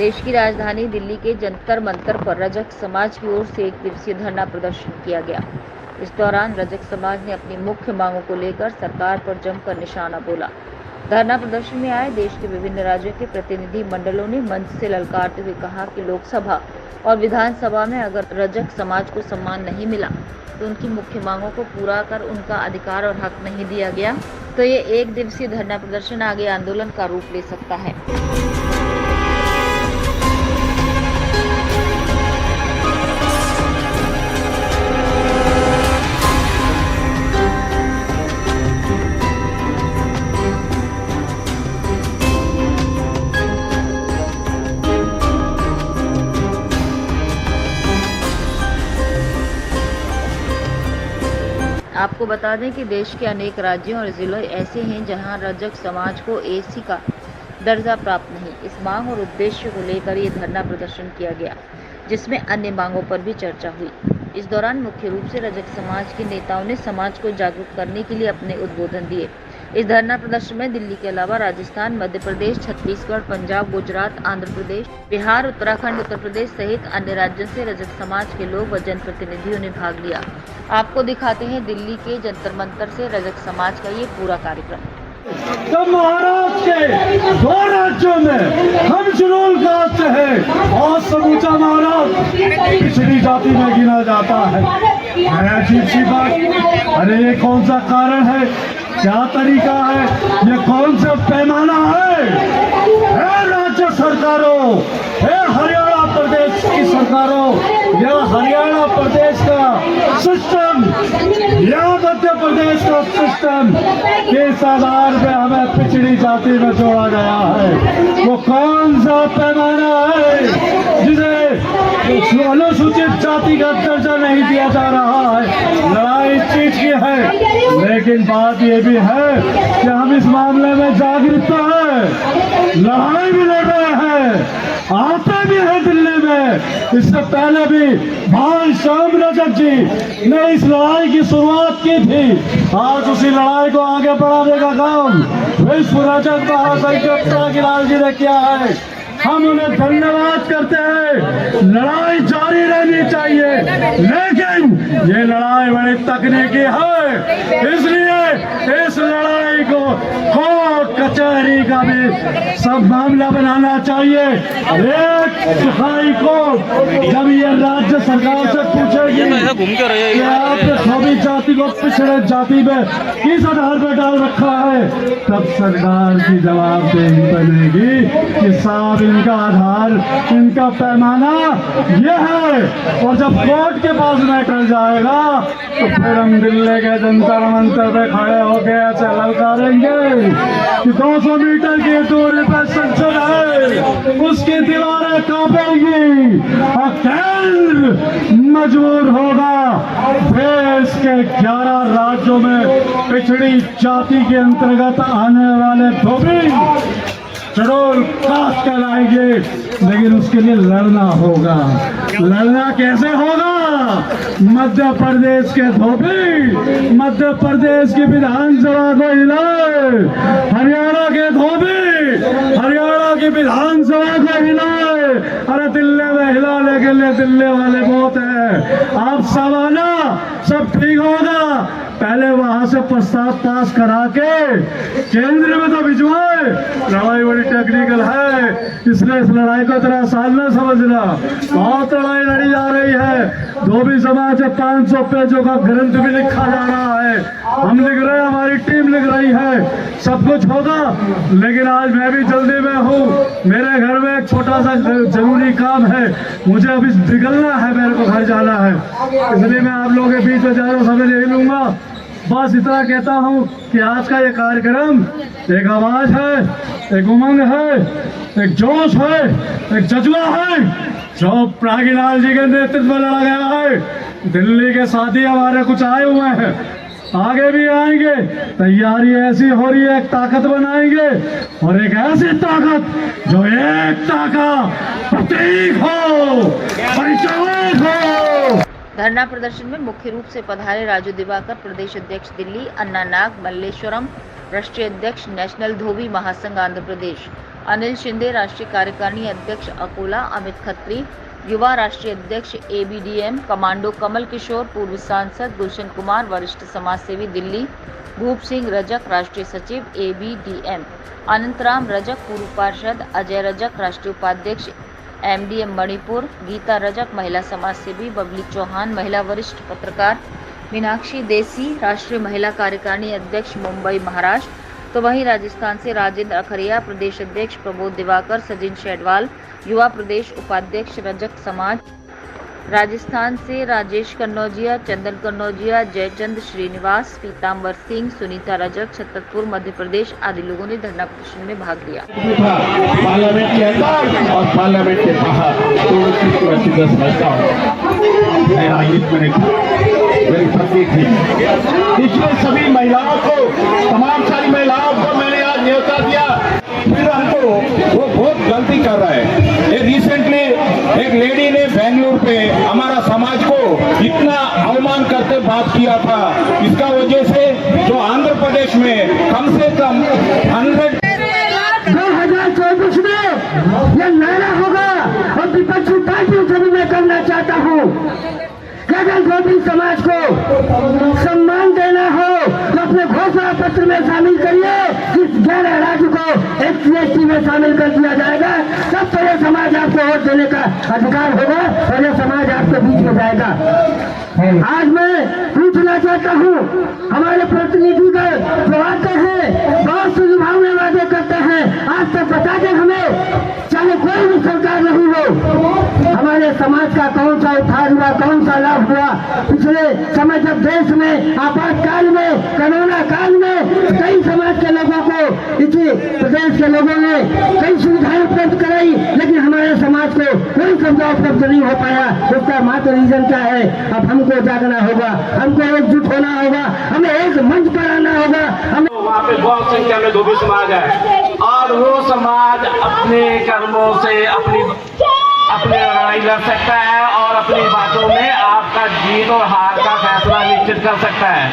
देश की राजधानी दिल्ली के जंतर मंतर पर रजक समाज की ओर से एक दिवसीय धरना प्रदर्शन किया गया। इस दौरान रजक समाज ने अपनी मुख्य मांगों को लेकर सरकार पर जमकर निशाना बोला। धरना प्रदर्शन में आए देश के विभिन्न राज्यों के प्रतिनिधि मंडलों ने मंच से ललकारते हुए कहा कि लोकसभा और विधानसभा में अगर रजक समाज को सम्मान नहीं मिला तो उनकी मुख्य मांगों को पूरा कर उनका अधिकार और हक नहीं दिया गया तो ये एक दिवसीय धरना प्रदर्शन आगे आंदोलन का रूप ले सकता है। आपको बता दें कि देश के अनेक राज्यों और जिलों ऐसे हैं जहां रजक समाज को एसी का दर्जा प्राप्त नहीं। इस मांग और उद्देश्य को लेकर ये धरना प्रदर्शन किया गया, जिसमें अन्य मांगों पर भी चर्चा हुई। इस दौरान मुख्य रूप से रजक समाज के नेताओं ने समाज को जागरूक करने के लिए अपने उद्बोधन दिए। इस धरना प्रदर्शन में दिल्ली के अलावा राजस्थान, मध्य प्रदेश, छत्तीसगढ़, पंजाब, गुजरात, आंध्र प्रदेश, बिहार, उत्तराखंड, उत्तर प्रदेश सहित अन्य राज्यों से रजक समाज के लोग व जनप्रतिनिधियों ने भाग लिया। आपको दिखाते हैं दिल्ली के जंतर मंतर से रजक समाज का ये पूरा कार्यक्रम। तो महाराष्ट्र के 2 राज्यों में हम जुलूल गाते हैं और समूचा महाराष्ट्र पिछड़ी जाति में गिना जाता है। अजीब सी बात, अरे ये कौन सा कारण है, क्या तरीका है, ये कौन सा पैमाना है राज्य सरकारों, है हरियाणा प्रदेश की सरकारों या हरियाणा प्रदेश का सिस्टम या मध्य प्रदेश का सिस्टम किस आधार पे हमें पिछड़ी जाति में जोड़ा गया है? वो कौन सा पैमाना है जिसे अनुसूचित जाति का दर्जा नहीं दिया जा रहा है? लड़ाई इस चीज की है, लेकिन बात ये भी है कि हम इस मामले में जागरूकता है, लड़ाई भी लड़ रहे हैं, आते भी है दिल्ली में। इससे पहले भी भाई श्याम रजक जी ने इस लड़ाई की शुरुआत की थी। आज उसी लड़ाई को आगे बढ़ाने का काम विश्व रजक महासंघ लाल जी ने किया है। हम उन्हें धन्यवाद करते हैं। लड़ाई जारी रहनी चाहिए, लेकिन ये लड़ाई बड़ी तकनीकी है, इसलिए इस लड़ाई को कोर्ट कचहरी का भी सब मामला बनाना चाहिए। एक हाई कोर्ट जब ये राज्य सरकार से पूछेगी कि आपने सभी जाति को पिछड़े जाति में किस आधार पर डाल रखा है, तब सरकार की जवाबदेही बनेगी कि साहब इनका आधार, इनका पैमाना यह है। और जब कोर्ट के पास मैटर जाएगा तो फिर हम दिल्ली के जंतर मंतर पे खड़े होकर ऐसे ललकारेंगे कि 200 मीटर की दूरी पर संसद है, उसकी दीवारें कांपेंगी और केंद्र मजबूर होगा देश के 11 राज्यों में पिछड़ी जाति के अंतर्गत आने वाले धोबी शेड्यूल कास्ट कहलाएंगे, लेकिन उसके लिए लड़ना होगा। लड़ना कैसे होगा? मध्य प्रदेश के धोबी मध्य प्रदेश की विधानसभा को हिलाए, हरियाणा के धोबी हरियाणा की विधानसभा को हिलाए। अरे दिल्ली में हिलाने के लिए दिल्ली वाले बहुत है, आप सवाना सब ठीक होगा। पहले वहां से प्रस्ताव पास करा के केंद्र में तो भिजवाए। लड़ाई बड़ी टेक्निकल है, इसलिए इस लड़ाई को इतना आसान न समझना। बहुत लड़ाई लड़ी जा रही है। धोबी समाज से 500 पेजों का ग्रंथ भी लिखा जा रहा है, हम लिख रहे हैं, हमारी टीम लिख रही है, सब कुछ होगा। लेकिन आज मैं भी जल्दी में हूँ, मेरे घर में एक छोटा सा जरूरी काम है, मुझे अभी निकलना है, मेरे को घर जाना है, इसलिए मैं आप लोगों के बीच में ज़्यादा समय नहीं लूंगा। बस इतना कहता हूँ कि आज का ये कार्यक्रम एक आवाज है, एक उमंग है, एक जोश है, एक जज्बा है जो प्रागीलाल जी के नेतृत्व में लड़ा गया है। दिल्ली के साथी हमारे कुछ आए हुए हैं, आगे भी आएंगे। तैयारी ऐसी हो रही है, एक ताकत बनाएंगे और एक ऐसी ताकत जो एकता का प्रतीक हो, परिचालक हो। धरना प्रदर्शन में मुख्य रूप से पधारे राजू दिवाकर, प्रदेश अध्यक्ष दिल्ली, अन्ना नाग मल्लेश्वरम, राष्ट्रीय अध्यक्ष नेशनल धोबी महासंघ आंध्र प्रदेश, अनिल शिंदे राष्ट्रीय कार्यकारिणी अध्यक्ष अकोला, अमित खत्री युवा राष्ट्रीय अध्यक्ष ABDM, कमांडो कमल किशोर, पूर्व सांसद गुलशन कुमार, वरिष्ठ समाजसेवी दिल्ली, भूप सिंह रजक राष्ट्रीय सचिव ABDM, अनंतराम रजक पूर्व पार्षद, अजय रजक राष्ट्रीय उपाध्यक्ष MDM मणिपुर, गीता रजक महिला समाजसेवी, बबली चौहान महिला वरिष्ठ पत्रकार, मीनाक्षी देसी राष्ट्रीय महिला कार्यकारिणी अध्यक्ष मुंबई महाराष्ट्र, तो वहीं राजस्थान से राजेंद्र अखरिया प्रदेश अध्यक्ष, प्रबोध दिवाकर, सजिन शेडवाल युवा प्रदेश उपाध्यक्ष रजक समाज, राजस्थान से राजेश कन्नौजिया, चंदन कन्नौजिया, जयचंद श्रीनिवास, पीताम्बर सिंह, सुनीता रजक, छतरपुर मध्य प्रदेश आदि लोगों ने धरना प्रदर्शन में भाग लिया। पार्लियामेंट के अंदर और पार्लियामेंट के बाहर दोनों चीज को अच्छी तरह समझता हूँ। मैं आयुष में मेरी पत्नी थी, इसमें सभी महिलाओं को, तमाम सारी महिलाओं को मैंने आज न्योता दिया। फिर हमको वो बहुत गलती कर रहा है। रिसेंटली एक लेडी ने बेंगलुरु पे हमारा समाज को इतना अवमान करते बात किया था, इसका वजह से जो आंध्र प्रदेश में कम से कम 2024 में यह नारा होगा और विपक्षी पार्टियों से भी मैं करना चाहता हूँ कि अगर धोबी समाज को सम्मान देना हो तो अपने घोषणा पत्र में शामिल करिए। इस 11 राज्य को SC/ST में शामिल कर दिया जाएगा, तब तो यह समाज आपको वोट देने का अधिकार होगा और यह समाज आपके बीच में जाएगा। आज मैं पूछना चाहता हूँ, हमारे प्रतिनिधिगण जो आते हैं बहुत से लुभावने वादे करते हैं, आज तक बता दें हमें, चाहे कोई भी सरकार नहीं हो, हमारे समाज का कौन सा उद्धार हुआ, कौन सा लाभ हुआ। पिछले समय जब देश में आपातकाल में, कोरोना काल में कई समाज के लोगों को, इसी प्रदेश के लोगों ने कई सुविधाएं उपलब्ध कराई, लेकिन हमारे समाज को कोई सुविधा उपलब्ध नहीं हो पाया। उसका मात्र रीजन क्या है? अब हमको जागना होगा, हमको एकजुट होना होगा, हमें एक मंच पर आना होगा। हमें वहाँ पे बहुत संख्या में धोबी समाज है और वो समाज अपने कर्मों से अपनी लड़ाई लड़ सकता है और अपनी बातों में आपका जीत और हार का फैसला निश्चित कर सकता है।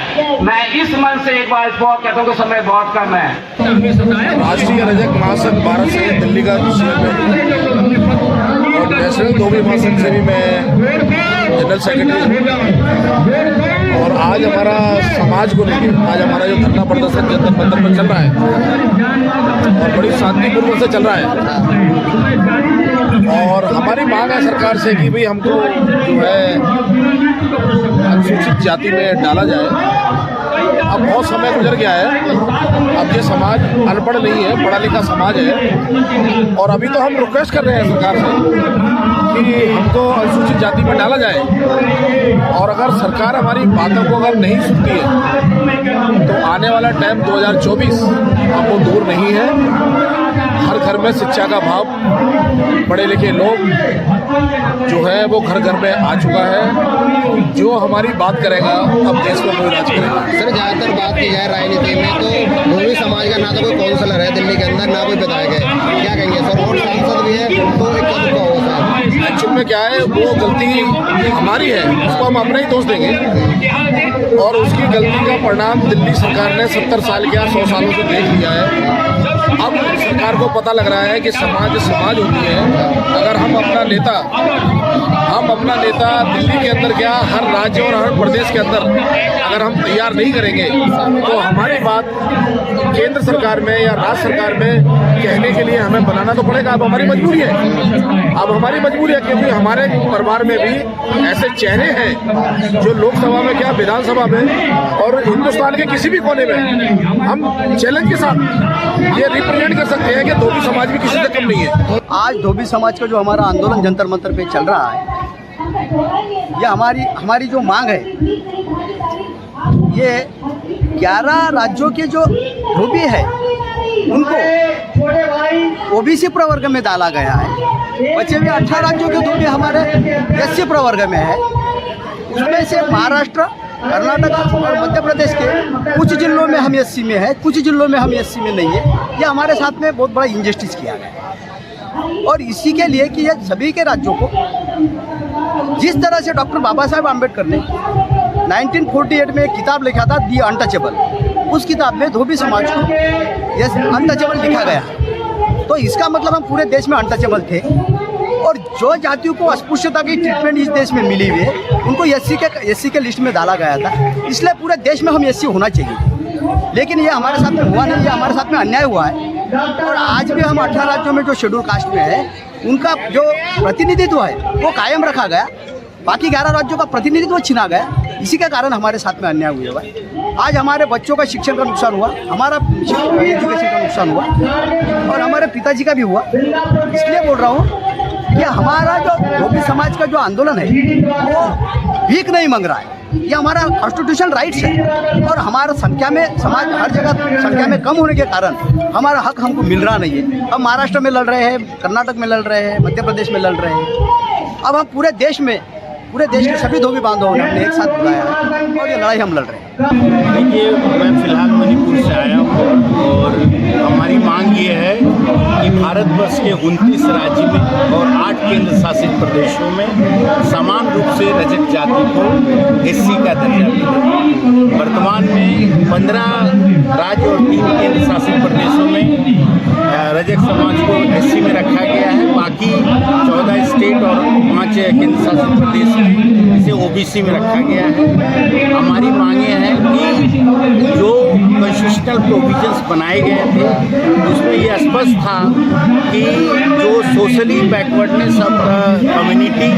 मैं इस मन से एक बार बहुत कहता हूँ कि समय बहुत कम है। राष्ट्रीय रजक महासंघ भारत से दिल्ली का और नेशनल धोबी महासंघ से भी मैं जनरल सेक्रेटरी, और आज हमारा समाज को लेकर आज हमारा जो धरना प्रदर्शन जंतर मंतर पर चल रहा है और बड़ी शांतिपूर्वक से चल रहा है। और हमारी मांग है सरकार से कि भाई हमको जो है अनुसूचित जाति में डाला जाए। अब बहुत समय गुजर गया है, अब ये समाज अनपढ़ नहीं है, पढ़ा लिखा समाज है, और अभी तो हम रिक्वेस्ट कर रहे हैं सरकार से कि हमको अनुसूचित जाति में डाला जाए। और अगर सरकार हमारी बातों को अगर नहीं सुनती है तो आने वाला टाइम 2024 हमको दूर नहीं है। हर घर में शिक्षा का भाव, पढ़े लिखे लोग जो है वो घर घर में आ चुका है। जो हमारी बात करेगा अब देश में कोई राज करेगा। सर, ज़्यादातर बात की जाए राजनीति में तो धोबी समाज का ना तो कोई काउंसलर है दिल्ली के अंदर, ना कोई विधायक है, क्या कहेंगे सर? और सांसद भी है तो एक कदम का होगा सर। एक्चुअल में क्या है, वो गलती हमारी है, उसको हम अपना ही दोष देंगे, और उसकी गलती का परिणाम दिल्ली सरकार ने 70 साल या 100 सालों से देख लिया है। अब सरकार को पता लग रहा है कि समाज समाज होती है। अगर हम अपना नेता दिल्ली के अंदर क्या हर राज्य और हर प्रदेश के अंदर अगर हम तैयार नहीं करेंगे तो हमारी बात केंद्र सरकार में या राज्य सरकार में कहने के लिए हमें बनाना तो पड़ेगा। अब हमारी मजबूरी है, अब हमारी मजबूरी है, क्योंकि हमारे परिवार में भी ऐसे चेहरे हैं जो लोकसभा में क्या विधानसभा में और हिंदुस्तान के किसी भी कोने में हम चैलेंज के साथ ये रिप्रेजेंट कर सकते हैं कि धोबी समाज भी किसी से कम नहीं है। आज धोबी समाज का जो हमारा आंदोलन जंतर मंतर पे चल रहा है, ये हमारी जो मांग है, ये 11 राज्यों के जो धोबी है उनको OBC प्रवर्ग में डाला गया है। बचे हुए 18 राज्यों के धोबी हमारे SC प्रवर्ग में है। उसमें से महाराष्ट्र, कर्नाटक और मध्य प्रदेश के कुछ जिलों में हम SC में है, कुछ जिलों में हम SC में नहीं है। ये हमारे साथ में बहुत बड़ा इंजस्टिस किया गया है। और इसी के लिए कि ये सभी के राज्यों को, जिस तरह से डॉक्टर बाबा साहेब आम्बेडकर ने 1948 में एक किताब लिखा था दी अनटचेबल, उस किताब में धोबी समाज को ये अनटचेबल लिखा गया। तो इसका मतलब हम पूरे देश में अनटचेबल थे। और जो जातियों को अस्पृश्यता की ट्रीटमेंट इस देश में मिली हुई है उनको एससी के लिस्ट में डाला गया था, इसलिए पूरे देश में हम एससी होना चाहिए। लेकिन ये हमारे साथ में हुआ नहीं, ये हमारे साथ में अन्याय हुआ है। और आज भी हम 18 राज्यों में जो शेड्यूल कास्ट में है उनका जो प्रतिनिधित्व है वो कायम रखा गया, बाकी 11 राज्यों का प्रतिनिधित्व छीना गया। इसी के कारण हमारे साथ में अन्याय हुआ है। आज हमारे बच्चों का शिक्षण का नुकसान हुआ, हमारा एजुकेशन का नुकसान हुआ और हमारे पिताजी का भी हुआ। इसलिए बोल रहा हूँ कि हमारा जो धोबी समाज का जो आंदोलन है वो भीख नहीं मांग रहा है, ये हमारा कॉन्स्टिट्यूशनल राइट्स है। और हमारा संख्या में समाज हर जगह संख्या में कम होने के कारण हमारा हक हमको मिल रहा नहीं है। हम महाराष्ट्र में लड़ रहे हैं, कर्नाटक में लड़ रहे हैं, मध्य प्रदेश में लड़ रहे हैं। अब हम पूरे देश के सभी धोबी बांधवों ने अपने एक साथ बुलाया है और ये लड़ाई हम लड़ रहे हैं। देखिए, मैं फिलहाल मणिपुर से आया हूँ और हमारी मांग ये है कि भारतवर्ष के 29 राज्य में और 8 केंद्र शासित प्रदेशों में समान रूप से रजक जाति को एससी का दर्जा मिले। वर्तमान में 15 राज्य और 3 केंद्र शासित प्रदेशों में रजक समाज को एससी में रखा गया है, बाकी 14 स्टेट और 5 केंद्र शासित प्रदेश में इसे ओबीसी में रखा गया है। हमारी मांगे हैं कि जो कॉन्स्टिट्यूशनल प्रोविजंस बनाए गए थे उसमें ये स्पष्ट था कि जो socially backwardness of the community,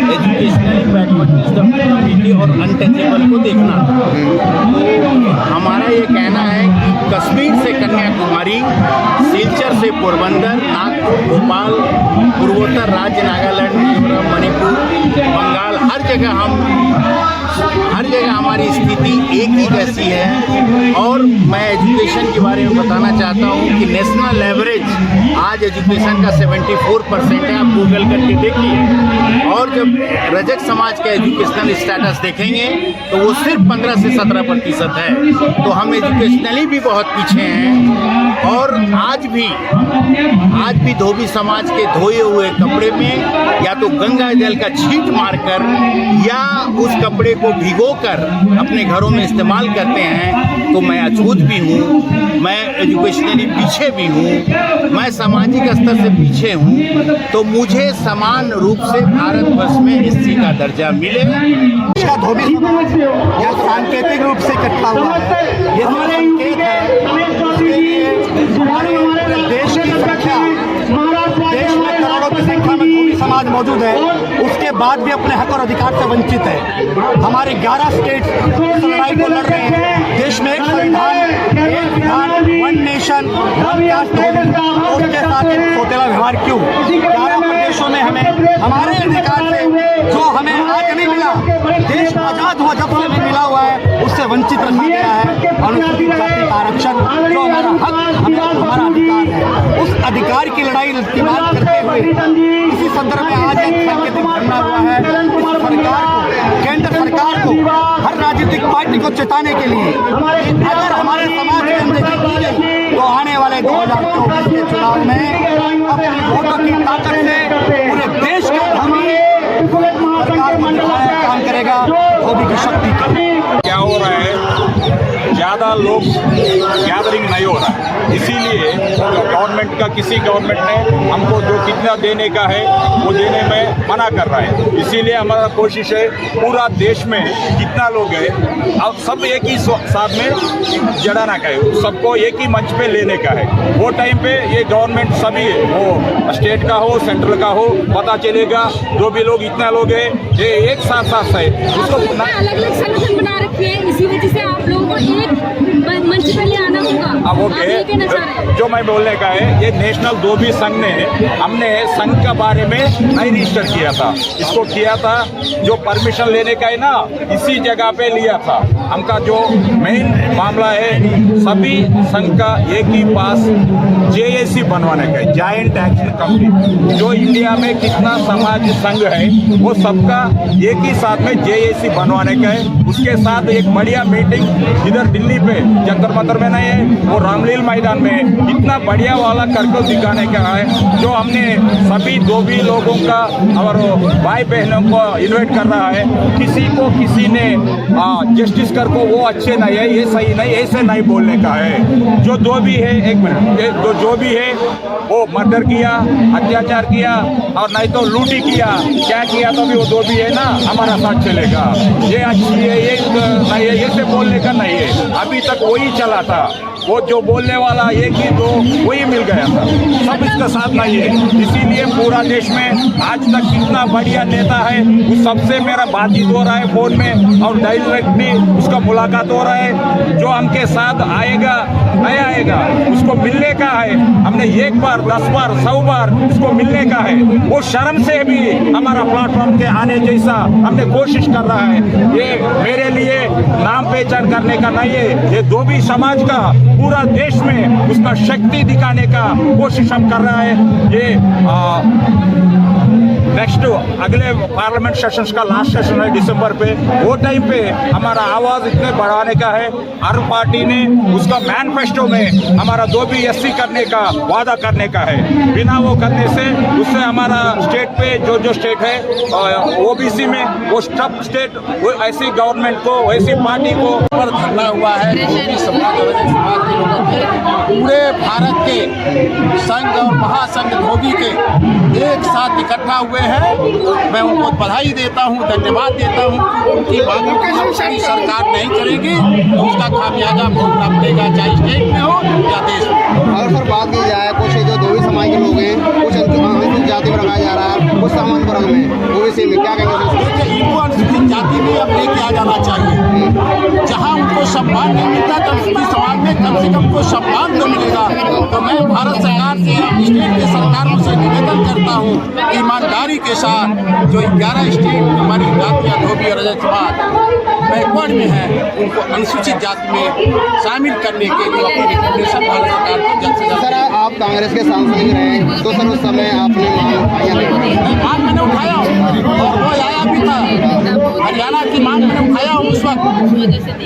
educationally backwardness of the community और अनटचेबल को देखना था। तो हमारा ये कहना है कि कश्मीर से कन्याकुमारी, सिलचर से पोरबंदर, नागपुर, भोपाल, पूर्वोत्तर राज्य नागालैंड, मिजोरम, मणिपुर, बंगाल, हर जगह हमारी स्थिति एक ही जैसी है। और मैं एजुकेशन के बारे में बताना चाहता हूँ कि नेशनल एवरेज आज एजुकेशन का 74% है, आप गूगल करके देखिए। और जब रजक समाज का एजुकेशनल स्टेटस देखेंगे तो वो सिर्फ 15 से 17% है। तो हम एजुकेशनली भी बहुत पीछे हैं। और आज भी धोबी समाज के धोए हुए कपड़े में या तो गंगा जल का छींट मारकर या उस कपड़े को भिगोकर अपने घरों में इस्तेमाल करते हैं। तो मैं अछूत भी हूँ, मैं एजुकेशनली पीछे भी हूँ, मैं सामाजिक स्तर से पीछे हूँ। तो मुझे समान रूप से भारतवर्ष में एससी का दर्जा मिले। इसका धोबी समाज यह सांकेतिक रूप से इकट्ठा हुआ है, ये संकेत है उसके लिए हमारे देश की संख्या, देश में करोड़ों की संख्या में धोबी समाज मौजूद है, उसके बाद भी अपने हक और अधिकार से वंचित है। हमारे 11 स्टेट इस लड़ाई को लड़ रहे हैं। देश में एक संविधान, एक विधान, वन नेशन वन कास्ट, उसके साथ एक सौतेला व्यवहार क्यों? 11 प्रदेशों में हमें हमारे अधिकार से जो हमें आज नहीं मिला, देश आजाद हुआ जब से नहीं मिला हुआ है, उससे वंचित रखा गया है। अनुसूचित जाति का आरक्षण जो हमारा हक, हमारा अधिकार है, उस अधिकार की लड़ाई की बात करते हुए इसी संदर्भ में आज एक सांकेतिक धरना हुआ है। इस सरकार को, केंद्र सरकार को, हर राजनीतिक पार्टी को चेताने के लिए अगर हमारे समाज की अनदेखी की गई तो आने वाले 2024 के चुनाव में अपनी वोटों की ताकत से पूरे देश के धोबी सरकार को दिखाने का काम करेगा, धोबी की शक्ति का। क्या हो रहा है, ज़्यादा लोग गैदरिंग नहीं हो रहा है, इसीलिए गवर्नमेंट का, किसी गवर्नमेंट ने हमको जो कितना देने का है वो देने में मना कर रहा है। इसीलिए हमारा कोशिश है पूरा देश में कितना लोग हैं अब सब एक ही साथ में जड़ाना का है, सबको एक ही मंच पे लेने का है। वो टाइम पे ये गवर्नमेंट सभी वो स्टेट का हो, सेंट्रल का हो, पता चलेगा जो भी लोग इतना लोग हैं ये एक साथ है। उसको अलग अलग संगठन बना रखे हैं, इसी वजह से आप लोगों को एक मंच पर ले आना होगा। अब ओके, जो मैं बोलने का है, ये नेशनल धोबी संघ ने, हमने संघ के बारे में नहीं रजिस्टर किया था, इसको किया था जो परमिशन लेने का है ना, इसी जगह पे लिया था। हमका जो मेन मामला है, सभी संघ का एक ही पास जेएसी बनवाने का है, जॉइंट एक्शन कमेटी। जो इंडिया में कितना समाज संघ है वो सबका एक ही साथ में जेएसी बनवाने का है। उसके साथ एक बढ़िया मीटिंग इधर दिल्ली पे जंतर मंतर में नहीं है, वो रामलीला मैदान में इतना बढ़िया वाला करके दिखाने का है। जो हमने सभी धोबी लोगों का और भाई बहनों को इन्वाइट कर रहा है, किसी को किसी ने जस्टिस का लेकर को वो अच्छे नहीं है, ये सही नहीं, ऐसे नहीं बोलने का है। जो भी है, एक मिनट, जो भी है वो मर्डर किया, अत्याचार किया और नहीं तो लूटी किया, क्या किया तो भी वो जो भी है ना हमारा साथ चलेगा। ये अच्छी है, ये नहीं है, ये से बोलने का नहीं है। अभी तक वही चला था, वो जो बोलने वाला एक ही दो वही मिल गया था, सब इसका साथ नहीं है। इसीलिए पूरा देश में आज तक कितना बढ़िया नेता है उस सबसे मेरा बातचीत हो रहा है फोन में और डायरेक्टली उसका मुलाकात हो रहा है। जो हमके साथ आएगा नहीं आएगा उसको मिलने का है। हमने एक बार 10 बार 100 बार उसको मिलने का है। वो शर्म से भी हमारा प्लेटफॉर्म के आने जैसा हमने कोशिश कर रहा है। ये मेरे लिए नाम पहचान करने का नहीं है, ये धोबी समाज का पूरा देश में उसका शक्ति दिखाने का कोशिश हम कर रहा है। ये नेक्स्ट अगले पार्लियामेंट सेशंस का लास्ट सेशन है दिसंबर पे, वो टाइम पे हमारा आवाज़ इतने बढ़ाने का है। हर पार्टी ने उसका मैनिफेस्टो में हमारा धोबी एससी करने का वादा करने का है। बिना वो करने से उससे हमारा स्टेट पे जो स्टेट है ओबीसी में वो सब स्टेट वो ऐसी गवर्नमेंट को ऐसी पार्टी को पर धरना हुआ है। धोबी समाज और रजक समाज के लोगों के पूरे भारत के संघ और महासंघ धोबी के एक साथ इकट्ठा हुए हैं। मैं उनको बधाई देता हूं, धन्यवाद देता हूं। उनकी मांगों की सरकार नहीं करेगी तो उसका खामियाजा भुगतना पड़ेगा, चाहे स्टेट में हो या देश में। अगर सर बात की जाए कुछ जो धोबी समाज के लोग हैं, कुछ अनुसूचित जाति में रखा जा रहा है, कुछ सामान्य वर्ग में ओबीसी में, क्या कहेंगे? इनको अनुसूचित जाति में अब लेके आ जाना चाहिए। जहाँ उनको सम्मान नहीं मिलता तो अनुसूचित समाज में कम से कम को सम्मान तो मिलेगा। तो मैं भारत सरकार से, स्टेट के सरकारों से निवेदन करता हूँ ईमानदारी के साथ जो 11 स्टेट हमारी जातियाँ धोबी और रजक समाज बैकवर्ड में है उनको अनुसूचित जाति में शामिल करने के लिए अपनी रिकमेंडेशन भारत सरकार को जल्द से जल्द। सर आप कांग्रेस के सांसद भी रहे तो सर उस समय आपने मांग मैंने उठाया हूँ और वो आया भी था। हरियाणा की मांग मैंने उठाया हूँ उस वक्त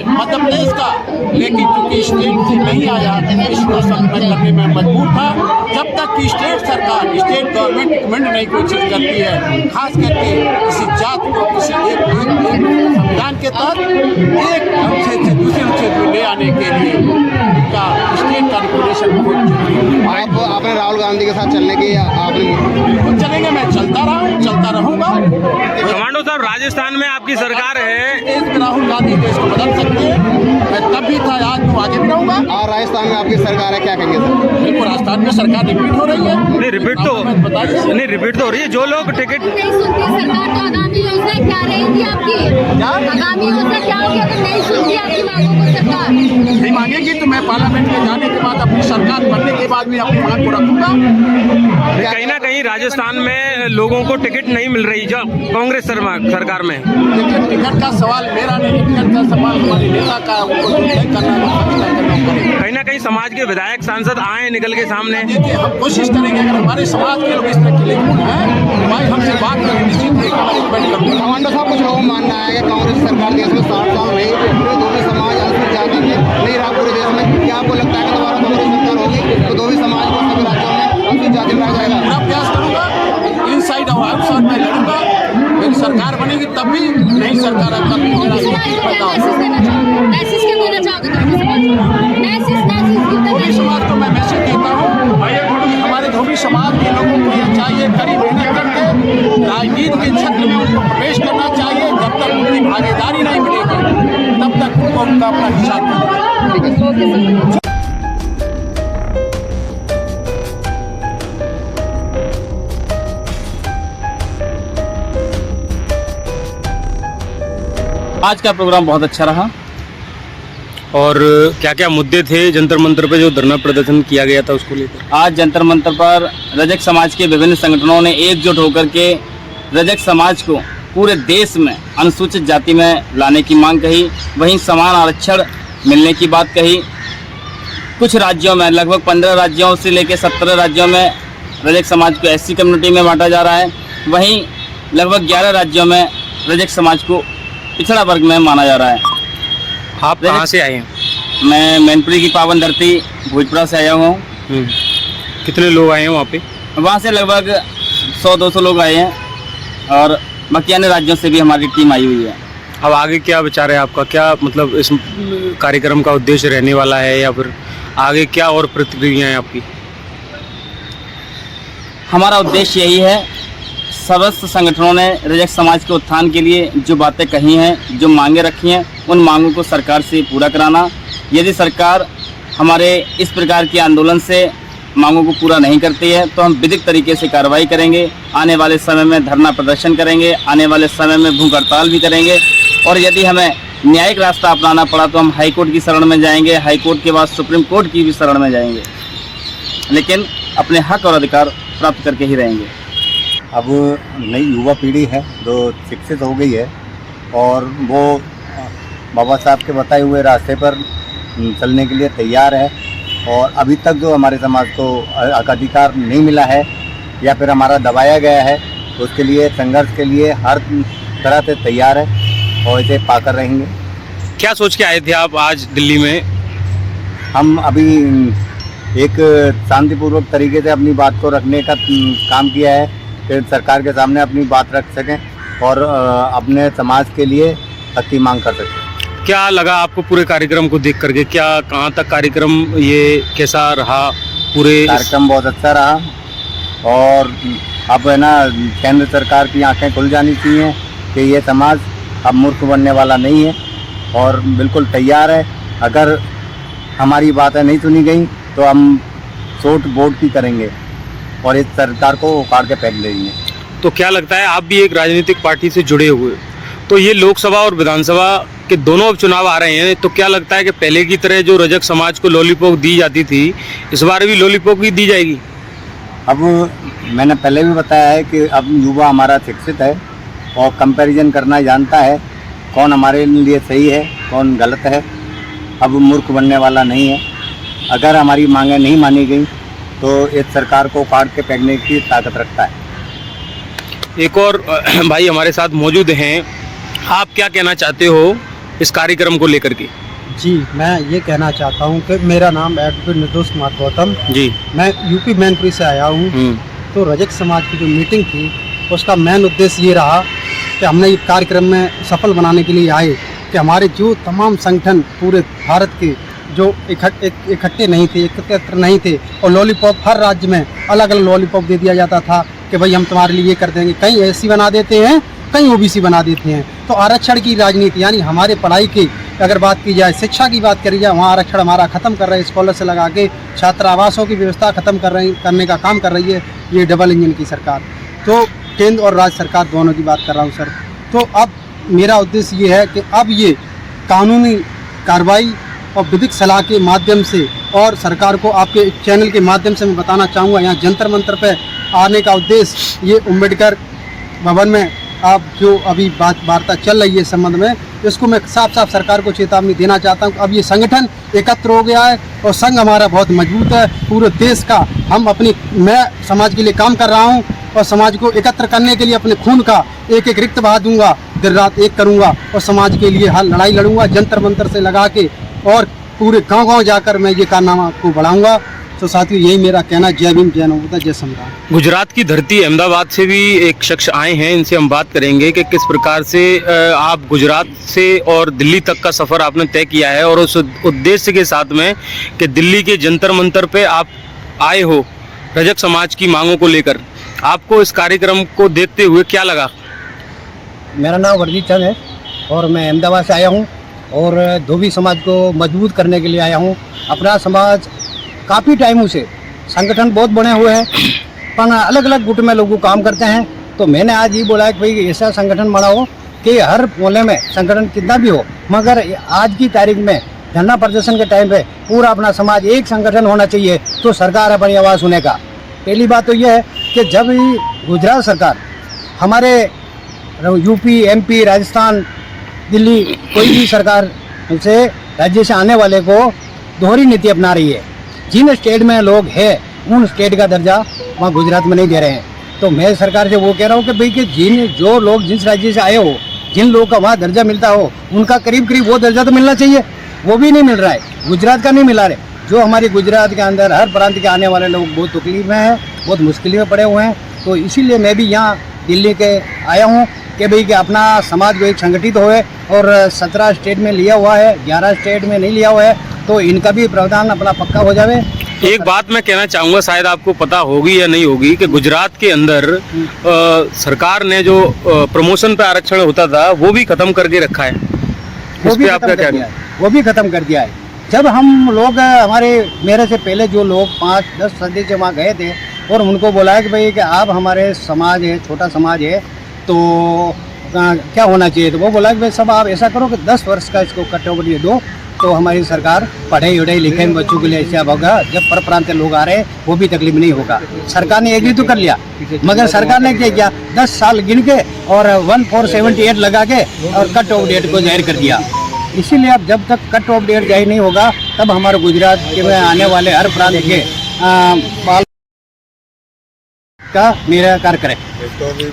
मध्य प्रदेश का, लेकिन चूंकि स्टेट से नहीं आया इसको संकलन करने में मजबूर था। जब तक कि स्टेट सरकार, स्टेट गवर्नमेंट रिकमेंड नहीं कोई चीज़ करती है, खास करके किसी जात को किसी एक संविधान के तहत एक अनुच्छेद से दूसरे अनुच्छेद में ले आने के लिए उनका स्टेट का रिकमेंडेशन बहुत जरूरी है। आपने राहुल गांधी के साथ चलने की आपने बिल्कुल चलेंगे, मैं चलता रहा हूँ, चलता रहूँगा। कमांडो साहब, राजस्थान में आपकी सरकार है, देश में राहुल गांधी देश को बदल सकते हैं। मैं तब भी था, आज तो आगे भी रहूँगा। और राजस्थान में आपकी सरकार है, क्या कहेंगे सर? बिल्कुल राजस्थान में सरकार रिपीट हो रही है। नहीं रिपीट तो हो रही है। जो लोग टिकट नहीं सुनती सरकार, तो आगामी योजना क्या रहेगी आपकी? आगामी योजना क्या होगी अगर नहीं सुनती आपकी मांगों को सरकार? नहीं मांगेगी तो मैं पार्लियामेंट में जाने के बाद अपनी सरकार बनने के बाद भी अपनी मांग को रखूंगा। कहीं ना कहीं राजस्थान में लोगों को टिकट नहीं मिल रही जो कांग्रेस सरकार में। लेकिन टिकट का सवाल मेरा नहीं, टिकट का सवाल हमारे नेता का, उनको जो तय करना है। कहीं ना कहीं समाज के विधायक सांसद आए निकल के सामने। देखिए हम कोशिश करेंगे, अगर हमारे समाज के लोग इस तरह के लेखुन हैं भाई हमसे बात करें, निश्चित रिकमेंड करूँगा। कमांडो साहब कुछ लोगों मानना है कि कांग्रेस सरकार देश में 60 साल रही, पूरे धोबी समाज अनुसूचित जाति में नहीं रहा पूरे देश में। क्या आपको लगता है कि दोबारा कांग्रेस सरकार होगी तो धोबी समाज को सभी राज्यों में अनुसूचित जाति में रखा जाएगा? पूरा प्रयास करूँगा, इनसाइड और आउटसाइड में लड़ूंगा। मेरी सरकार बनेगी तब भी, नहीं सरकार है तब भी मेरा पैदा धोबी समाज को मैं मैसेज देता हूँ। हमारे धोबी समाज के लोगों को यह चाहिए कड़ी मेहनत करके राजनीति के क्षेत्र में उनको प्रवेश करना चाहिए। जब तक उनकी भागीदारी नहीं मिलेगी तब तक उनको उनका अपना हिसाब करना। आज का प्रोग्राम बहुत अच्छा रहा। और क्या क्या मुद्दे थे जंतर मंतर पे जो धरना प्रदर्शन किया गया था उसको लेकर? आज जंतर मंतर पर रजक समाज के विभिन्न संगठनों ने एकजुट होकर के रजक समाज को पूरे देश में अनुसूचित जाति में लाने की मांग कही। वहीं समान आरक्षण मिलने की बात कही। कुछ राज्यों में लगभग 15 राज्यों से लेकर 17 राज्यों में रजक समाज को एससी कम्युनिटी में बांटा जा रहा है। वहीं लगभग 11 राज्यों में रजक समाज को पिछड़ा वर्ग में माना जा रहा है। आप कहाँ से आए हैं? मैं मैनपुरी की पावन धरती भोजपुरा से आया हुआ हूँ। कितने लोग आए हैं वहाँ पे? वहाँ से लगभग 100-200 लोग आए हैं और बाकी अन्य राज्यों से भी हमारी टीम आई हुई है। अब आगे क्या विचार है आपका, क्या मतलब इस कार्यक्रम का उद्देश्य रहने वाला है, या फिर आगे क्या और प्रतिक्रिया है आपकी? हमारा उद्देश्य यही है, समस्त संगठनों ने रजक समाज के उत्थान के लिए जो बातें कही हैं, जो मांगे रखी हैं, उन मांगों को सरकार से पूरा कराना। यदि सरकार हमारे इस प्रकार के आंदोलन से मांगों को पूरा नहीं करती है तो हम विधिक तरीके से कार्रवाई करेंगे। आने वाले समय में धरना प्रदर्शन करेंगे, आने वाले समय में भूख हड़ताल भी करेंगे, और यदि हमें न्यायिक रास्ता अपनाना पड़ा तो हम हाई कोर्ट की शरण में जाएंगे, हाई कोर्ट के बाद सुप्रीम कोर्ट की भी शरण में जाएंगे, लेकिन अपने हक और अधिकार प्राप्त करके ही रहेंगे। अब नई युवा पीढ़ी है जो शिक्षित हो गई है और वो बाबा साहब के बताए हुए रास्ते पर चलने के लिए तैयार है, और अभी तक जो हमारे समाज को अधिकार नहीं मिला है या फिर हमारा दबाया गया है, उसके लिए संघर्ष के लिए हर तरह से तैयार है और इसे पाकर रहेंगे। क्या सोच के आए थे आप आज दिल्ली में? हम अभी एक शांतिपूर्वक तरीके से अपनी बात को रखने का काम किया है कि सरकार के सामने अपनी बात रख सकें और अपने समाज के लिए हक की मांग कर सकें। क्या लगा आपको पूरे कार्यक्रम को देख करके, क्या कहाँ तक कार्यक्रम ये कैसा रहा? पूरे कार्यक्रम बहुत अच्छा रहा और अब है ना केंद्र सरकार की आंखें खुल जानी चाहिए कि ये समाज अब मूर्ख बनने वाला नहीं है और बिल्कुल तैयार है। अगर हमारी बातें नहीं सुनी गई तो हम सोट वोट की करेंगे और इस सरकार को उखाड़ के फेंक देंगे। तो क्या लगता है, आप भी एक राजनीतिक पार्टी से जुड़े हुए, तो ये लोकसभा और विधानसभा के दोनों अब चुनाव आ रहे हैं, तो क्या लगता है कि पहले की तरह जो रजक समाज को लॉलीपॉप दी जाती थी, इस बार भी लॉलीपॉप ही दी जाएगी? अब मैंने पहले भी बताया है कि अब युवा हमारा शिक्षित है और कंपैरिजन करना जानता है, कौन हमारे लिए सही है कौन गलत है। अब मूर्ख बनने वाला नहीं है। अगर हमारी मांगें नहीं मानी गई तो इस सरकार को काट के फेंकने की ताकत रखता है। एक और भाई हमारे साथ मौजूद हैं, आप क्या कहना चाहते हो इस कार्यक्रम को लेकर के? जी, मैं ये कहना चाहता हूँ कि मेरा नाम एडवोकेट निर्दोष कुमार गौतम जी, मैं यूपी मैनपुरी से आया हूँ। तो रजक समाज की जो मीटिंग थी उसका मेन उद्देश्य ये रहा कि हमने ये कार्यक्रम में सफल बनाने के लिए आए कि हमारे जो तमाम संगठन पूरे भारत के जो इकट्ठे नहीं थे, एकत्र नहीं थे, और लॉलीपॉप हर राज्य में अलग अलग लॉलीपॉप दे दिया जाता था कि भाई हम तुम्हारे लिए ये कर देंगे। कहीं एससी बना देते हैं, कहीं ओबीसी बना देते हैं। तो आरक्षण की राजनीति, यानी हमारे पढ़ाई की अगर बात की जाए, शिक्षा की बात करी जाए, वहाँ आरक्षण हमारा ख़त्म कर रहे हैं। स्कॉलर से लगा के छात्रावासों की व्यवस्था ख़त्म करने का काम कर रही है ये डबल इंजन की सरकार। तो केंद्र और राज्य सरकार दोनों की बात कर रहा हूँ सर। तो अब मेरा उद्देश्य ये है कि अब ये कानूनी कार्रवाई और विधिक सलाह के माध्यम से और सरकार को आपके चैनल के माध्यम से मैं बताना चाहूँगा, यहाँ जंतर मंतर पर आने का उद्देश्य ये अम्बेडकर भवन में आप जो अभी वार्ता चल रही है इस संबंध में, इसको मैं साफ साफ सरकार को चेतावनी देना चाहता हूँ। अब ये संगठन एकत्र हो गया है और संघ हमारा बहुत मजबूत है पूरे देश का। मैं समाज के लिए काम कर रहा हूँ और समाज को एकत्र करने के लिए अपने खून का एक एक रिक्त बहा दूंगा, दिन रात एक करूँगा और समाज के लिए हर लड़ाई लड़ूंगा जंतर मंतर से लगा के, और पूरे गाँव-गाँव जाकर मैं ये कारनामा को बढ़ाऊँगा। तो साथियों यही मेरा कहना। जय भीम, जय नर्मदा, जय संविधान। गुजरात की धरती अहमदाबाद से भी एक शख्स आए हैं, इनसे हम बात करेंगे कि किस प्रकार से आप गुजरात से और दिल्ली तक का सफ़र आपने तय किया है, और उस उद्देश्य के साथ में कि दिल्ली के जंतर मंतर पे आप आए हो रजक समाज की मांगों को लेकर। आपको इस कार्यक्रम को देखते हुए क्या लगा? मेरा नाम वर्जीत चंद है और मैं अहमदाबाद से आया हूँ और धोबी समाज को मजबूत करने के लिए आया हूँ। अपना समाज काफ़ी टाइमों से संगठन बहुत बने हुए हैं पर अलग अलग गुट में लोग काम करते हैं। तो मैंने आज ये बोला कि भाई ऐसा संगठन बनाओ कि हर मोहल्ले में संगठन कितना भी हो, मगर आज की तारीख में धरना प्रदर्शन के टाइम पे पूरा अपना समाज एक संगठन होना चाहिए तो सरकार अपनी आवाज़ सुनेगा। पहली बात तो यह है कि जब गुजरात सरकार हमारे यूपी, एमपी, राजस्थान, दिल्ली कोई भी सरकार से राज्य से आने वाले को दोहरी नीति अपना रही है, जिन स्टेट में लोग हैं उन स्टेट का दर्जा वहाँ गुजरात में नहीं दे रहे हैं। तो मैं सरकार से वो कह रहा हूँ कि भाई कि जो लोग जिस राज्य से आए हो, जिन लोगों का वहाँ दर्जा मिलता हो, उनका करीब करीब वो दर्जा तो मिलना चाहिए, वो भी नहीं मिल रहा है। गुजरात का नहीं मिला रहे। जो हमारी गुजरात के अंदर हर प्रांत के आने वाले लोग बहुत तकलीफ में हैं, बहुत मुश्किल में पड़े हुए हैं। तो इसीलिए मैं भी यहाँ दिल्ली के आया हूँ कि भाई कि अपना समाज को एक संगठित होए, और 17 स्टेट में लिया हुआ है, 11 स्टेट में नहीं लिया हुआ है, तो इनका भी प्रावधान अपना पक्का हो जावे। एक बात मैं कहना चाहूँगा, शायद आपको पता होगी या नहीं होगी, कि गुजरात के अंदर सरकार ने जो प्रमोशन पे आरक्षण होता था वो भी खत्म करके रखा है। वो भी खत्म कर दिया है, वो भी खत्म कर दिया है। जब हम लोग मेरे से पहले जो लोग 5-10 सदस्य वहाँ गए थे और उनको बोला है कि भाई कि आप हमारे समाज है, छोटा समाज है, तो क्या होना चाहिए, तो वो बोला कि भाई सब आप ऐसा करो कि 10 वर्ष का इसको कटौती दो, तो हमारी सरकार पढ़ाई वढ़ाई लिखाई में बच्चों के लिए ऐसा होगा, जब पर प्रांत लोग आ रहे हैं वो भी तकलीफ नहीं होगा। सरकार ने एग्री तो कर लिया, मगर सरकार ने क्या किया, 10 साल गिन के और 1478 लगा के और कट ऑफ डेट को जाहिर कर दिया। इसीलिए अब जब तक कट ऑफ डेट जाहिर नहीं होगा, तब हमारे गुजरात के आने वाले हर प्रांत के बाल का निराकार करें।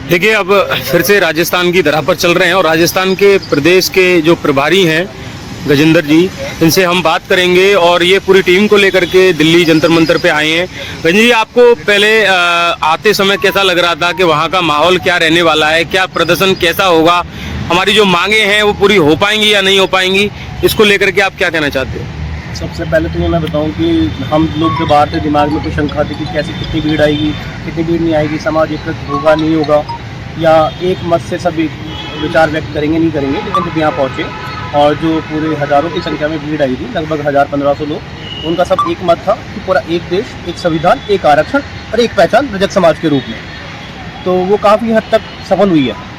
देखिए, अब फिर से राजस्थान की धरा पर चल रहे हैं और राजस्थान के प्रदेश के जो प्रभारी हैं गजेंद्र जी, इनसे हम बात करेंगे और ये पूरी टीम को लेकर के दिल्ली जंतर मंतर पे आए हैं। गजेंद्र जी, आपको पहले आते समय कैसा लग रहा था कि वहाँ का माहौल क्या रहने वाला है, क्या प्रदर्शन कैसा होगा, हमारी जो मांगे हैं वो पूरी हो पाएंगी या नहीं हो पाएंगी, इसको लेकर के आप क्या कहना चाहते हैं? सबसे पहले तो ये मैं बताऊं कि हम लोग जो बाहर थे, दिमाग में कोई शंका थी कि कैसे कितनी भीड़ आएगी, कितनी भीड़ नहीं आएगी, समाज एकत्र होगा नहीं होगा, या एक मत से सभी विचार व्यक्त करेंगे नहीं करेंगे। लेकिन जब यहाँ पहुँचे और जो पूरे हज़ारों की संख्या में भीड़ आई थी, लगभग 1000-1500 लोग, उनका सब एक मत था कि पूरा एक देश, एक संविधान, एक आरक्षण और एक पहचान रजक समाज के रूप में। तो वो काफ़ी हद तक सफल हुई है।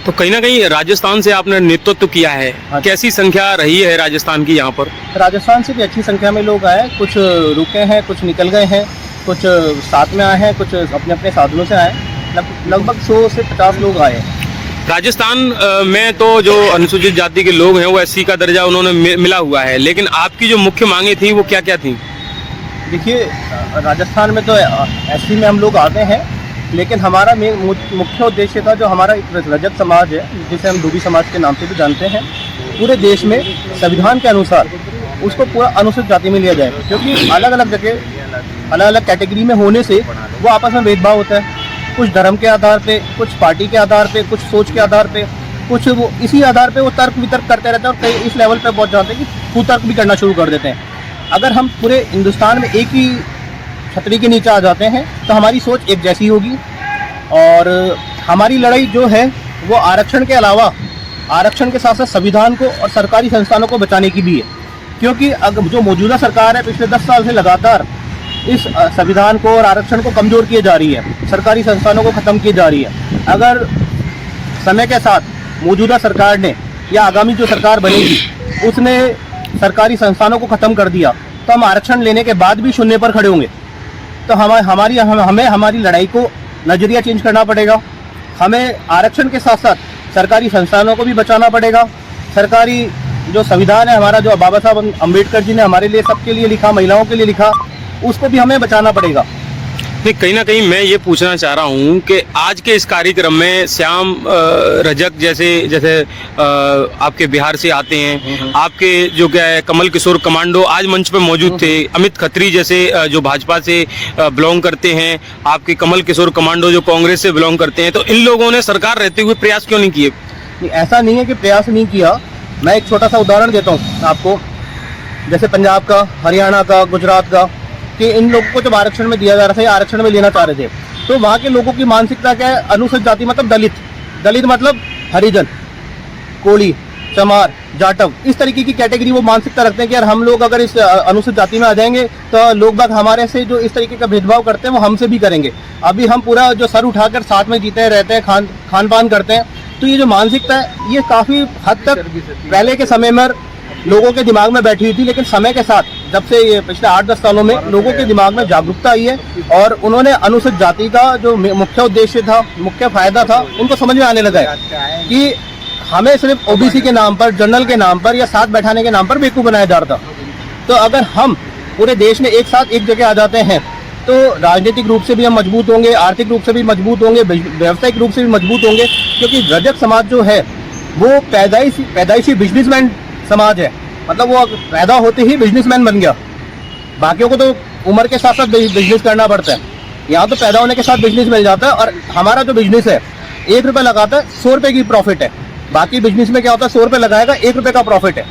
तो कहीं ना कहीं राजस्थान से आपने नेतृत्व किया है, कैसी संख्या रही है राजस्थान की यहाँ पर? राजस्थान से भी अच्छी संख्या में लोग आए, कुछ रुके हैं, कुछ निकल गए हैं, कुछ साथ में आए हैं, कुछ अपने अपने साधनों से आए। लगभग 100 से 50 लोग आए हैं। राजस्थान में तो जो अनुसूचित जाति के लोग हैं वो एससी का दर्जा उन्होंने मिला हुआ है, लेकिन आपकी जो मुख्य मांगे थी वो क्या क्या थी? देखिए, राजस्थान में तो एससी में हम लोग आते हैं, लेकिन हमारा मुख्य उद्देश्य था, जो हमारा एक रजक समाज है, जिसे हम धोबी समाज के नाम से भी जानते हैं, पूरे देश में संविधान के अनुसार उसको पूरा अनुसूचित जाति में लिया जाए। क्योंकि अलग अलग जगह अलग अलग कैटेगरी में होने से वो आपस में भेदभाव होता है, कुछ धर्म के आधार पे, कुछ पार्टी के आधार पे, कुछ सोच के आधार पे, कुछ वो इसी आधार पे वो तर्क वितर्क करते रहते हैं और कई इस लेवल पे पहुंच जाते हैं कि कुतर्क भी करना शुरू कर देते हैं। अगर हम पूरे हिंदुस्तान में एक ही छतरी के नीचे आ जाते हैं तो हमारी सोच एक जैसी होगी, और हमारी लड़ाई जो है वो आरक्षण के अलावा, आरक्षण के साथ साथ संविधान को और सरकारी संस्थानों को बचाने की भी है। क्योंकि अगर जो मौजूदा सरकार है, पिछले 10 साल से लगातार इस संविधान को और आरक्षण को कमज़ोर किए जा रही है, सरकारी संस्थानों को ख़त्म की जा रही है। अगर समय के साथ मौजूदा सरकार ने या आगामी जो सरकार बनेगी उसने सरकारी संस्थानों को ख़त्म कर दिया, तो हम आरक्षण लेने के बाद भी शून्य पर खड़े होंगे। तो हमें हमारी लड़ाई को नज़रिया चेंज करना पड़ेगा। हमें आरक्षण के साथ साथ सरकारी संस्थानों को भी बचाना पड़ेगा। सरकारी जो संविधान है हमारा, जो बाबा साहब अम्बेडकर जी ने हमारे लिए, सबके लिए लिखा, महिलाओं के लिए लिखा, उसको भी हमें बचाना पड़ेगा। नहीं, कहीं ना कहीं मैं ये पूछना चाह रहा हूँ कि आज के इस कार्यक्रम में श्याम रजक जैसे आपके बिहार से आते हैं, आपके जो क्या है कमल किशोर कमांडो आज मंच पे मौजूद थे, अमित खत्री जैसे जो भाजपा से बिलोंग करते हैं, आपके कमल किशोर कमांडो जो कांग्रेस से बिलोंग करते हैं, तो इन लोगों ने सरकार रहते हुए प्रयास क्यों नहीं किए? ऐसा नहीं है कि प्रयास नहीं किया। मैं एक छोटा सा उदाहरण देता हूँ आपको, जैसे पंजाब का, हरियाणा का, गुजरात का, कि इन लोगों को जब आरक्षण में दिया जा रहा था या आरक्षण में लेना चाह रहे थे, तो वहाँ के लोगों की मानसिकता क्या है? अनुसूचित जाति मतलब दलित, दलित मतलब हरिजन, कोली, चमार, जाटव, इस तरीके की कैटेगरी वो मानसिकता रखते हैं कि यार हम लोग अगर इस अनुसूचित जाति में आ जाएंगे तो लोग बाग हमारे से जो इस तरीके का भेदभाव करते हैं वो हमसे भी करेंगे। अभी हम पूरा जो सर उठाकर साथ में जीते रहते हैं, खान पान करते हैं, तो ये जो मानसिकता है ये काफ़ी हद तक पहले के समय में लोगों के दिमाग में बैठी हुई थी, लेकिन समय के साथ जब से ये पिछले 8-10 सालों में लोगों के दिमाग में जागरूकता आई है और उन्होंने अनुसूचित जाति का जो मुख्य उद्देश्य था, मुख्य फायदा था, उनको समझ में आने लगा है कि हमें सिर्फ ओबीसी के नाम पर, जनरल के नाम पर या साथ बैठाने के नाम पर बेवकूफ़ बनाया जा रहा था। तो अगर हम पूरे देश में एक साथ एक जगह आ जाते हैं तो राजनीतिक रूप से भी हम मजबूत होंगे, आर्थिक रूप से भी मजबूत होंगे, व्यावसायिक रूप से भी मजबूत होंगे। क्योंकि रजक समाज जो है वो पैदाइशी बिजनेसमैन समाज है, मतलब वो पैदा होते ही बिजनेसमैन बन गया। बाकियों को तो उम्र के साथ साथ बिजनेस करना पड़ता है, यहाँ तो पैदा होने के साथ बिजनेस मिल जाता है। और हमारा जो बिजनेस है 1 रुपये लगाता है 100 रुपये की प्रॉफिट है। बाकी बिजनेस में क्या होता है 100 रुपये लगाएगा 1 रुपये का प्रॉफिट है।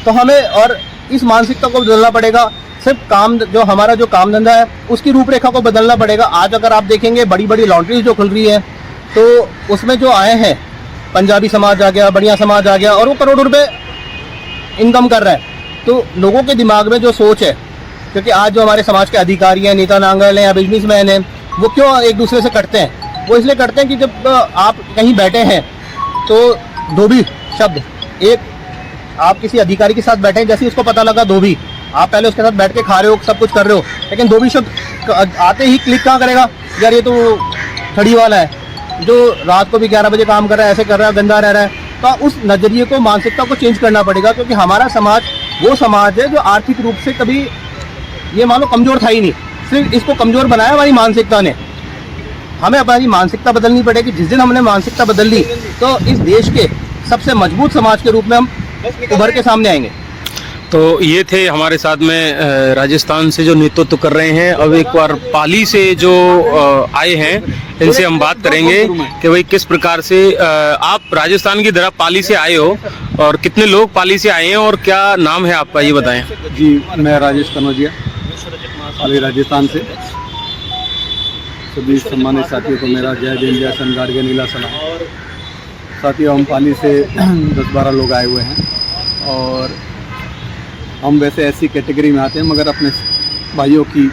तो हमें और इस मानसिकता को बदलना पड़ेगा। सिर्फ काम जो हमारा जो काम धंधा है उसकी रूपरेखा को बदलना पड़ेगा। आज अगर आप देखेंगे बड़ी बड़ी लॉन्ड्रीज जो खुल रही है तो उसमें जो आए हैं पंजाबी समाज आ गया, बढ़िया समाज आ गया और वो करोड़ों रुपए इनकम कर रहा है। तो लोगों के दिमाग में जो सोच है, क्योंकि आज जो हमारे समाज के अधिकारी हैं, नेता नांगल हैं या बिजनेसमैन हैं, वो क्यों एक दूसरे से कटते हैं? वो इसलिए करते हैं कि जब आप कहीं बैठे हैं तो धोबी शब्द, एक आप किसी अधिकारी के साथ बैठे हैं, जैसे उसको पता लगा धोबी, आप पहले उसके साथ बैठ के खा रहे हो, सब कुछ कर रहे हो, लेकिन धोबी शब्द आते ही क्लिक कहाँ करेगा? यार ये तो छड़ी वाला है जो रात को भी 11 बजे काम कर रहा है, ऐसे कर रहा है, गंदा रह रहा है। तो उस नज़रिए को, मानसिकता को चेंज करना पड़ेगा, क्योंकि हमारा समाज वो समाज है जो आर्थिक रूप से कभी ये मान लो कमज़ोर था ही नहीं, सिर्फ इसको कमज़ोर बनाया हमारी मानसिकता ने। हमें हमारी मानसिकता बदलनी पड़ेगी। जिस दिन हमने मानसिकता बदल ली तो इस देश के सबसे मजबूत समाज के रूप में हम उभर के सामने आएंगे। तो ये थे हमारे साथ में राजस्थान से जो नेतृत्व कर रहे हैं। अब एक बार पाली से जो आए हैं इनसे हम बात करेंगे कि भाई किस प्रकार से आप राजस्थान की तरफ पाली से आए हो और कितने लोग पाली से आए हैं और क्या नाम है आपका, ये बताएं। जी, मैं राजेश कनौजिया, पाली राजस्थान से। सभी सम्मानित साथियों को मेरा जय भीम, जय सन गार्गे नीला सलाम। साथियों, हम पाली से 10-12 लोग आए हुए हैं और हम वैसे ऐसी कैटेगरी में आते हैं, मगर अपने भाइयों की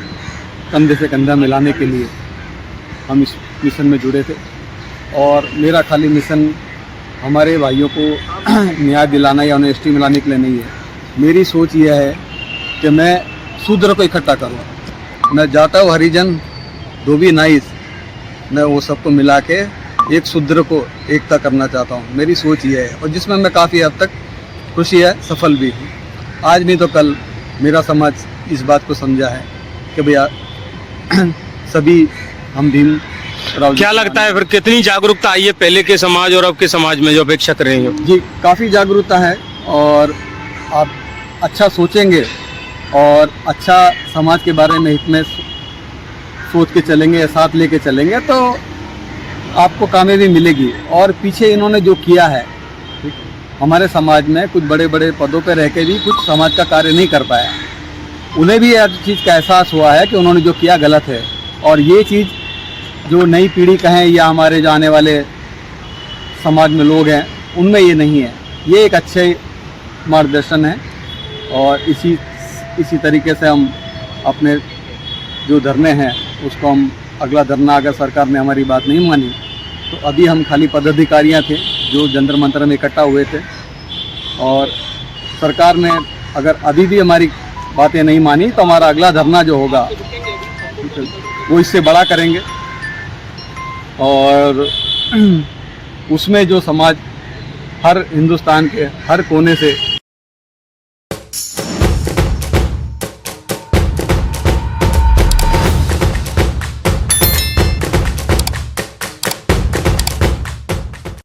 कंधे से कंधा मिलाने के लिए हम इस मिशन में जुड़े थे। और मेरा खाली मिशन हमारे भाइयों को न्याय दिलाना या उन्हें एसटी मिलाने के लिए नहीं है। मेरी सोच यह है कि मैं शूद्र को इकट्ठा करूँ। मैं जाता हूँ हरिजन, धोबी, नाइस, मैं वो सबको मिला के एक शूद्र को एकता करना चाहता हूँ। मेरी सोच ये है और जिसमें मैं काफ़ी हद तक खुशी है, सफल भी हूँ। आज नहीं तो कल मेरा समाज इस बात को समझा है कि भैया सभी हम भीम राव। क्या लगता है फिर कितनी जागरूकता आई है पहले के समाज और अब के समाज में जो अपेक्षा कर रहे हैं? जी, काफ़ी जागरूकता है और आप अच्छा सोचेंगे और अच्छा समाज के बारे में हित में सोच के चलेंगे या साथ लेके चलेंगे तो आपको कामयाबी मिलेगी। और पीछे इन्होंने जो किया है हमारे समाज में, कुछ बड़े बड़े पदों पर रह के भी कुछ समाज का कार्य नहीं कर पाया, उन्हें भी यह चीज़ का एहसास हुआ है कि उन्होंने जो किया गलत है। और ये चीज़ जो नई पीढ़ी कहें या हमारे जो आने वाले समाज में लोग हैं उनमें ये नहीं है। ये एक अच्छे मार्गदर्शन है और इसी तरीके से हम अपने जो धरने हैं उसको हम अगला धरना, अगर सरकार ने हमारी बात नहीं मानी तो अभी हम खाली पदाधिकारियां थे जो जंतर मंतर में इकट्ठा हुए थे और सरकार ने अगर अभी भी हमारी बातें नहीं मानी तो हमारा अगला धरना जो होगा वो इससे बड़ा करेंगे। और उसमें जो समाज हर हिंदुस्तान के हर कोने से